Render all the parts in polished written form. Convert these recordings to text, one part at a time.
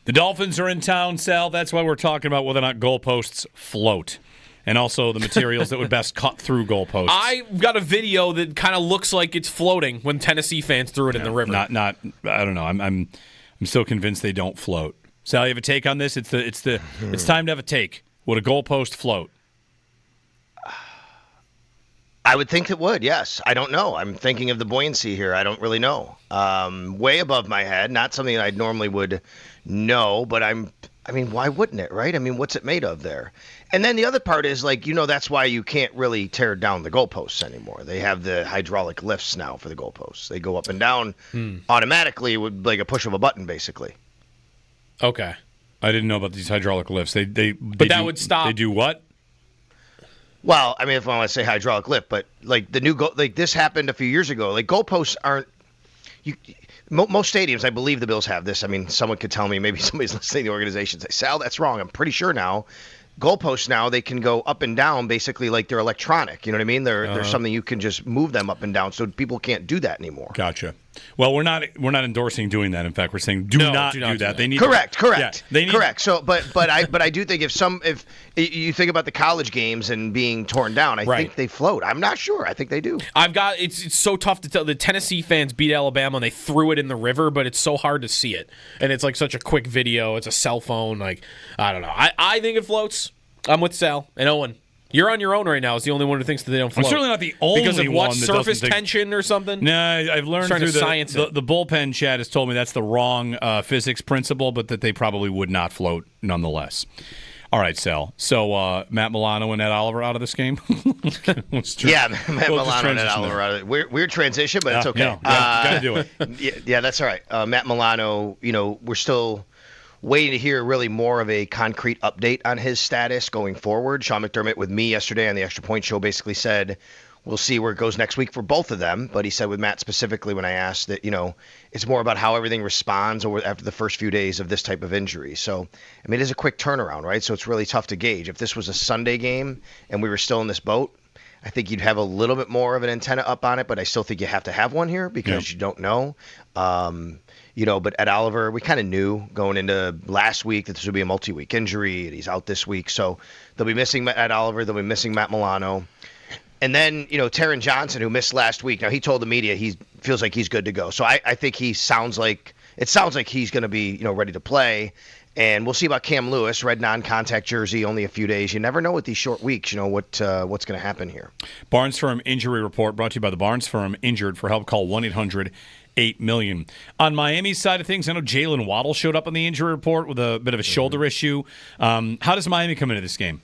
The Dolphins are in town, Sal. That's why we're talking about whether or not goalposts float. And also the materials that would best cut through goalposts. I've got a video that kind of looks like it's floating when Tennessee fans threw it in the river. I don't know. I'm still convinced they don't float. Sal, you have a take on this? It's time to have a take. Would a goalpost float? I would think it would, yes. I don't know. I'm thinking of the buoyancy here. I don't really know. Way above my head. Not something I normally would know, but why wouldn't it, right? I mean, what's it made of there? And then the other part is, that's why you can't really tear down the goalposts anymore. They have the hydraulic lifts now for the goalposts. They go up and down automatically with like a push of a button, basically. Okay. I didn't know about these hydraulic lifts. That would stop. They do what? Well, I mean, if I want to say hydraulic lift, but the new this happened a few years ago. Goalposts aren't. Most stadiums, I believe the Bills have this. I mean, someone could tell me, maybe somebody's listening to the organization, say, Sal, that's wrong. I'm pretty sure now. Goalposts now, they can go up and down basically like they're electronic. You know what I mean? They're something you can just move them up and down, so people can't do that anymore. Gotcha. Well, we're not endorsing doing that. In fact, we're saying do not do that. They need correct. Yeah, they need correct. So, but I do think if you think about the college games and being torn down, I think they float. I'm not sure. I think they do. It's so tough to tell. The Tennessee fans beat Alabama and they threw it in the river, but it's so hard to see it. And it's like such a quick video. It's a cell phone. I don't know. I think it floats. I'm with Sal and Owen. You're on your own right now. Is the only one who thinks that they don't float. I'm certainly not the only because of one what, that surface doesn't tension or something. No, I've learned through the bullpen chat has told me that's the wrong physics principle, but that they probably would not float nonetheless. All right, Sal. So Matt Milano and Ed Oliver out of this game. Yeah, Matt Milano and Ed Oliver out of it. Weird transition, but it's okay. Got to do it. Yeah, that's all right. Matt Milano. We're still waiting to hear really more of a concrete update on his status going forward. Sean McDermott with me yesterday on the Extra Point Show basically said we'll see where it goes next week for both of them. But he said with Matt specifically when I asked that, it's more about how everything responds after the first few days of this type of injury. So, it is a quick turnaround, right? So it's really tough to gauge. If this was a Sunday game and we were still in this boat, I think you'd have a little bit more of an antenna up on it, but I still think you have to have one here because you don't know. But Ed Oliver, we kind of knew going into last week that this would be a multi-week injury, and he's out this week. So they'll be missing Ed Oliver. They'll be missing Matt Milano. And then, Taron Johnson, who missed last week. Now, he told the media he feels like he's good to go. So I think it sounds like he's going to be, ready to play. And we'll see about Cam Lewis, red non-contact jersey, only a few days. You never know with these short weeks, what's going to happen here. Barnes Firm Injury Report brought to you by the Barnes Firm. Injured for help, call 1-800-8-million. On Miami's side of things, I know Jalen Waddle showed up on the injury report with a bit of a shoulder issue. How does Miami come into this game?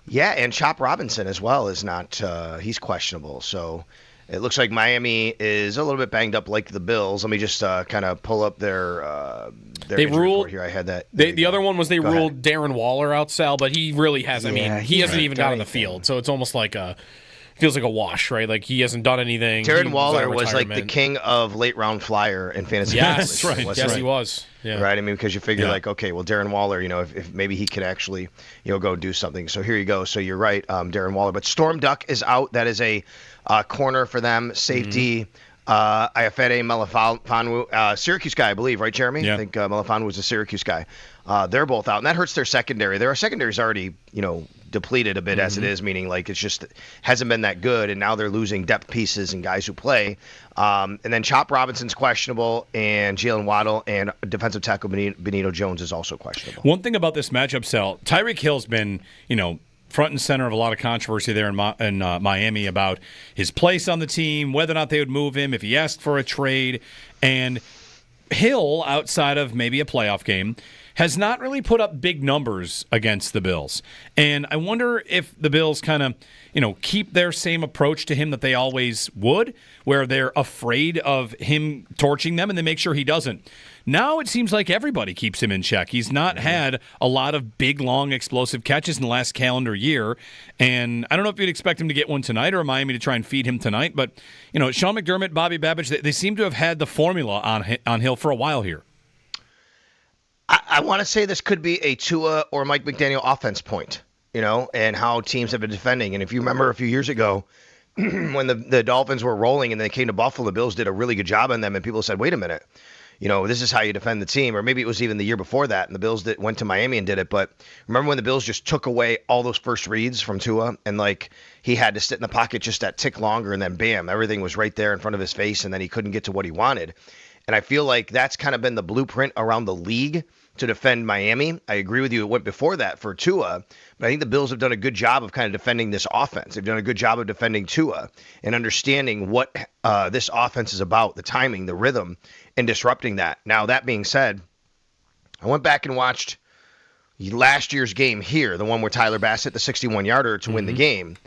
Yeah, and Chop Robinson as well is not he's questionable. So it looks like Miami is a little bit banged up like the Bills. Let me just kind of pull up their they ruled report here. I had that. The other one was they ruled Darren Waller out, Sal, but he really hasn't. He hasn't even got on the field, so it's almost like feels like a wash, right? Like he hasn't done anything. Darren Waller was like the king of late round flyer in fantasy. Yes, right. Yes, he was. Yeah. Right. Because you figure okay, well, Darren Waller, if maybe he could actually, go do something. So here you go. So you're right, Darren Waller. But Storm Duck is out. That is a corner for them. Safety. Iafede Melifonwu, Syracuse guy, I believe, right, Jeremy? Yeah. I think Melifonwu was a Syracuse guy. They're both out, and that hurts their secondary. Their secondary's already, depleted a bit as it is, meaning like it's just hasn't been that good, and now they're losing depth pieces and guys who play. And then Chop Robinson's questionable, and Jalen Waddle and defensive tackle Benito Jones is also questionable. One thing about this matchup, Sal, Tyreek Hill's been, front and center of a lot of controversy there in Miami about his place on the team, whether or not they would move him, if he asked for a trade. And Hill, outside of maybe a playoff game, has not really put up big numbers against the Bills. And I wonder if the Bills kind of, keep their same approach to him that they always would, where they're afraid of him torching them and they make sure he doesn't. Now it seems like everybody keeps him in check. He's not had a lot of big, long, explosive catches in the last calendar year. And I don't know if you'd expect him to get one tonight or Miami to try and feed him tonight. But, Sean McDermott, Bobby Babbage, they seem to have had the formula on Hill for a while here. I want to say this could be a Tua or Mike McDaniel offense point, and how teams have been defending. And if you remember a few years ago when the Dolphins were rolling and they came to Buffalo, the Bills did a really good job on them, and people said, wait a minute, this is how you defend the team. Or maybe it was even the year before that, and the Bills went to Miami and did it. But remember when the Bills just took away all those first reads from Tua, and he had to sit in the pocket just that tick longer, and then bam, everything was right there in front of his face, and then he couldn't get to what he wanted. And I feel like that's kind of been the blueprint around the league to defend Miami. I agree with you. It went before that for Tua, but I think the Bills have done a good job of kind of defending this offense. They've done a good job of defending Tua and understanding what this offense is about, the timing, the rhythm, and disrupting that. Now, that being said, I went back and watched last year's game here, the one where Tyler Bass hit the 61-yarder to win the game.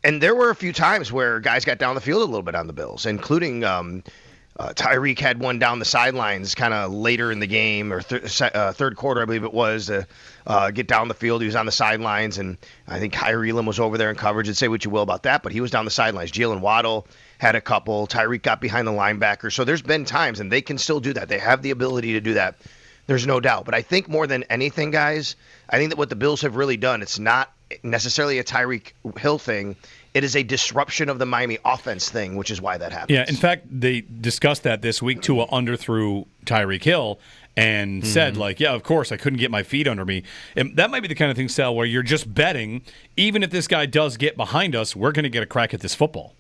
And there were a few times where guys got down the field a little bit on the Bills, including Tyreek had one down the sidelines kind of later in the game, or third quarter, I believe it was, get down the field. He was on the sidelines, and I think Kyrie Elam was over there in coverage. And say what you will about that, but he was down the sidelines. Jalen Waddle had a couple. Tyreek got behind the linebacker. So there's been times, and they can still do that. They have the ability to do that. There's no doubt. But I think more than anything, guys, I think that what the Bills have really done, it's not necessarily a Tyreek Hill thing. It is a disruption of the Miami offense thing, which is why that happens. Yeah, in fact, they discussed that this week. Tua underthrew Tyreek Hill and said, yeah, of course, I couldn't get my feet under me. And that might be the kind of thing, Sal, where you're just betting, even if this guy does get behind us, we're going to get a crack at this football.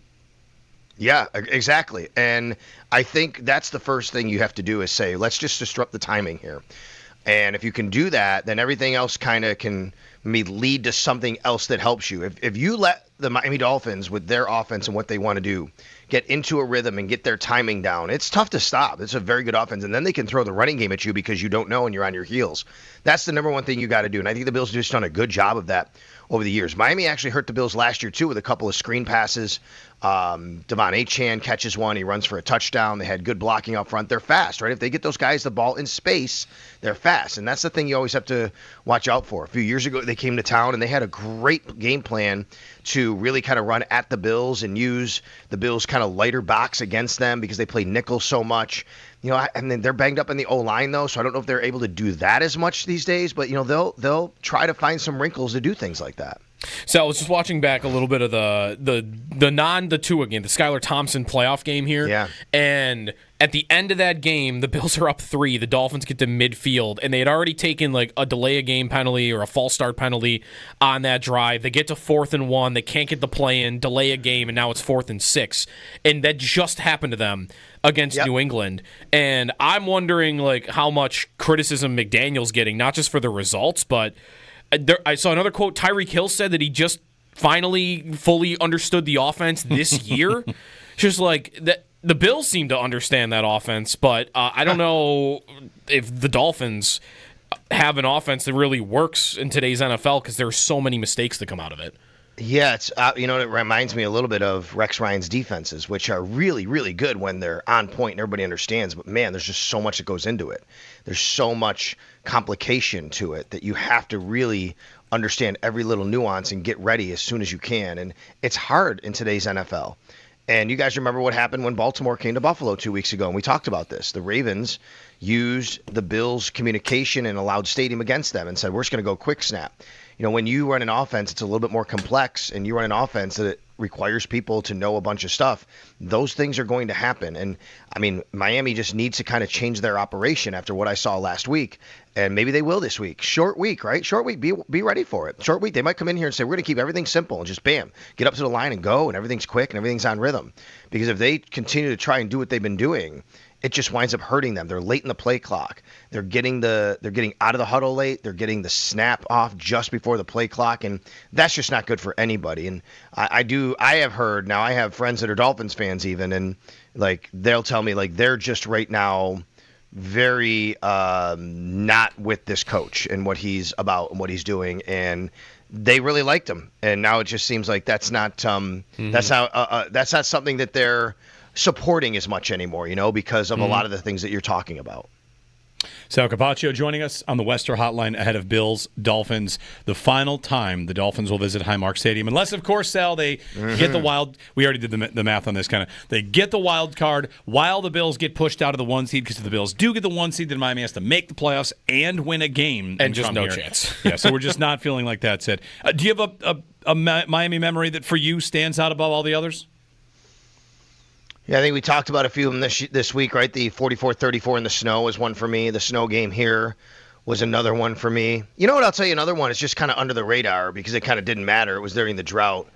Yeah, exactly. And I think that's the first thing you have to do is say, let's just disrupt the timing here. And if you can do that, then everything else kind of can lead to something else that helps you. If you let the Miami Dolphins, with their offense and what they want to do, get into a rhythm and get their timing down, it's tough to stop. It's a very good offense. And then they can throw the running game at you because you don't know and you're on your heels. That's the number one thing you got to do. And I think the Bills have just done a good job of that over the years. Miami actually hurt the Bills last year, too, with a couple of screen passes. Devon Achane catches one. He runs for a touchdown. They had good blocking up front. They're fast, right? If they get those guys the ball in space, they're fast. And that's the thing you always have to watch out for. A few years ago, they came to town, and they had a great game plan to really kind of run at the Bills and use the Bills' kind of lighter box against them because they play nickel so much. And then they're banged up in the O-line, though, so I don't know if they're able to do that as much these days. But, they'll try to find some wrinkles to do things like that. So I was just watching back a little bit of the Tua game, the Skylar Thompson playoff game here. Yeah. And at the end of that game, the Bills are up 3. The Dolphins get to midfield, and they had already taken like a delay a game penalty or a false start penalty on that drive. They get to 4th and 1. They can't get the play in, delay a game, and now it's 4th and 6. And that just happened to them against New England. And I'm wondering how much criticism McDaniel's getting, not just for the results, but I saw another quote. Tyreek Hill said that he just finally fully understood the offense this year. Just that. The Bills seem to understand that offense, but I don't know if the Dolphins have an offense that really works in today's NFL because there are so many mistakes that come out of it. Yeah, it's it reminds me a little bit of Rex Ryan's defenses, which are really, really good when they're on point and everybody understands. But, man, there's just so much that goes into it. There's so much complication to it that you have to really understand every little nuance and get ready as soon as you can. And it's hard in today's NFL. And you guys remember what happened when Baltimore came to Buffalo 2 weeks ago, and we talked about this. The Ravens used the Bills' communication in a loud stadium against them and said, we're just going to go quick snap. When you run an offense, it's a little bit more complex, and you run an offense that requires people to know a bunch of stuff. Those things are going to happen. And, Miami just needs to kind of change their operation after what I saw last week, and maybe they will this week. Short week, right? Short week, be ready for it. Short week, they might come in here and say, we're going to keep everything simple and just bam, get up to the line and go, and everything's quick and everything's on rhythm. Because if they continue to try and do what they've been doing, it just winds up hurting them. They're late in the play clock. They're getting out of the huddle late. They're getting the snap off just before the play clock, and that's just not good for anybody. And I have heard, now I have friends that are Dolphins fans even, and they'll tell me they're just right now very not with this coach and what he's about and what he's doing, and they really liked him. And now it just seems like that's not that's not something that they're supporting as much anymore, because of a lot of the things that you're talking about. Sal Capaccio joining us on the Wester Hotline ahead of Bills Dolphins, the final time the Dolphins will visit Highmark Stadium, unless of course, Sal, they get the wild. We already did the math on this kind of. They get the wild card while the Bills get pushed out of the 1 seed, because if the Bills do get the 1 seed, then Miami has to make the playoffs and win a game, and just no chance. Yeah, so we're just not feeling like that's it. Do you have a Miami memory that for you stands out above all the others? Yeah, I think we talked about a few of them this week, right? The 44-34 in the snow was one for me. The snow game here was another one for me. You know what? I'll tell you another one. It's just kind of under the radar because it kind of didn't matter. It was during the drought.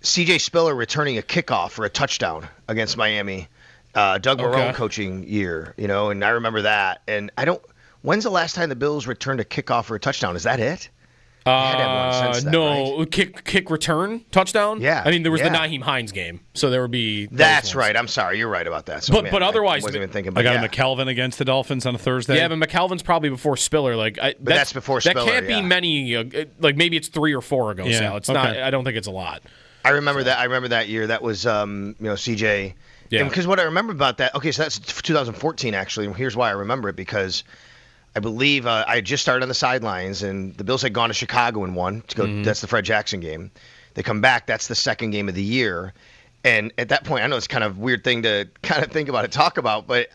C.J. Spiller returning a kickoff for a touchdown against Miami. Doug Marrone coaching year, and I remember that. And when's the last time the Bills returned a kickoff for a touchdown? Is that it? No, right? kick return touchdown. Yeah, I mean there was the Nyheim Hines game, so there would be. That's right. I'm sorry, you're right about that. So, but otherwise, I wasn't even thinking. I got a McKelvin against the Dolphins on a Thursday. Yeah, but McKelvin's probably before Spiller. That's before Spiller. That can't be many. Maybe it's 3 or 4 ago. Sal. It's not. I don't think it's a lot. I remember that. I remember that year. That was CJ. Yeah. Because what I remember about that. Okay, so that's 2014 actually. And here's why I remember it because. I believe I had just started on the sidelines, and the Bills had gone to Chicago and won. To go, That's the Fred Jackson game. They come back. That's the second game of the year. And at that point, I know it's kind of a weird thing to kind of think about and talk about, but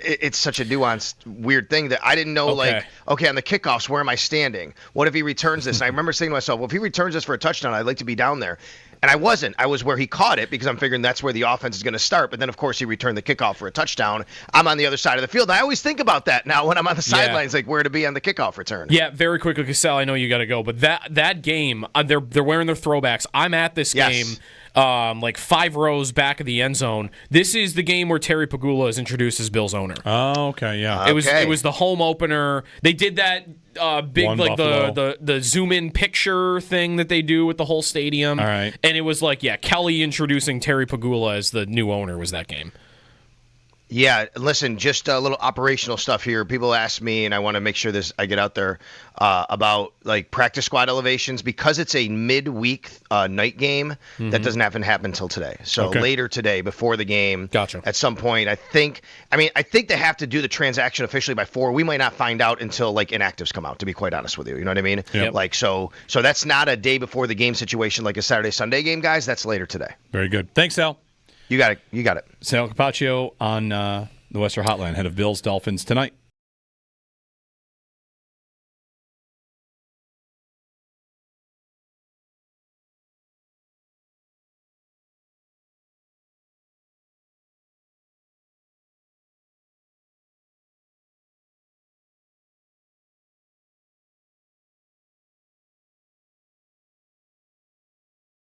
it's such a nuanced, weird thing that I didn't know, on the kickoffs, where am I standing? What if he returns this? And I remember saying to myself, well, if he returns this for a touchdown, I'd like to be down there. And I wasn't. I was where he caught it because I'm figuring that's where the offense is going to start. But then, of course, he returned the kickoff for a touchdown. I'm on the other side of the field. And I always think about that now when I'm on the sidelines, like where to be on the kickoff return. Yeah, very quickly, because Sal, I know you got to go. But that game, they're wearing their throwbacks. I'm at this game. 5 rows back of the end zone. This is the game where Terry Pagula is introduced as Bills owner. Oh, okay, yeah. It was the home opener. They did that big One like Buffalo. the zoom in picture thing that they do with the whole stadium. All right. And it was Kelly introducing Terry Pagula as the new owner was that game. Yeah, listen, just a little operational stuff here. People ask me, and I want to make sure I get out there about practice squad elevations because it's a midweek night game. That doesn't happen until today. So later today, before the game, Gotcha. At some point, I think they have to do the transaction officially by 4. We might not find out until inactives come out. To be quite honest with you, you know what I mean? Yep. So that's not a day before the game situation like a Saturday Sunday game, guys. That's later today. Very good. Thanks, Sal. You got it. Sal Capaccio on the Western Hotline, head of Bills Dolphins tonight.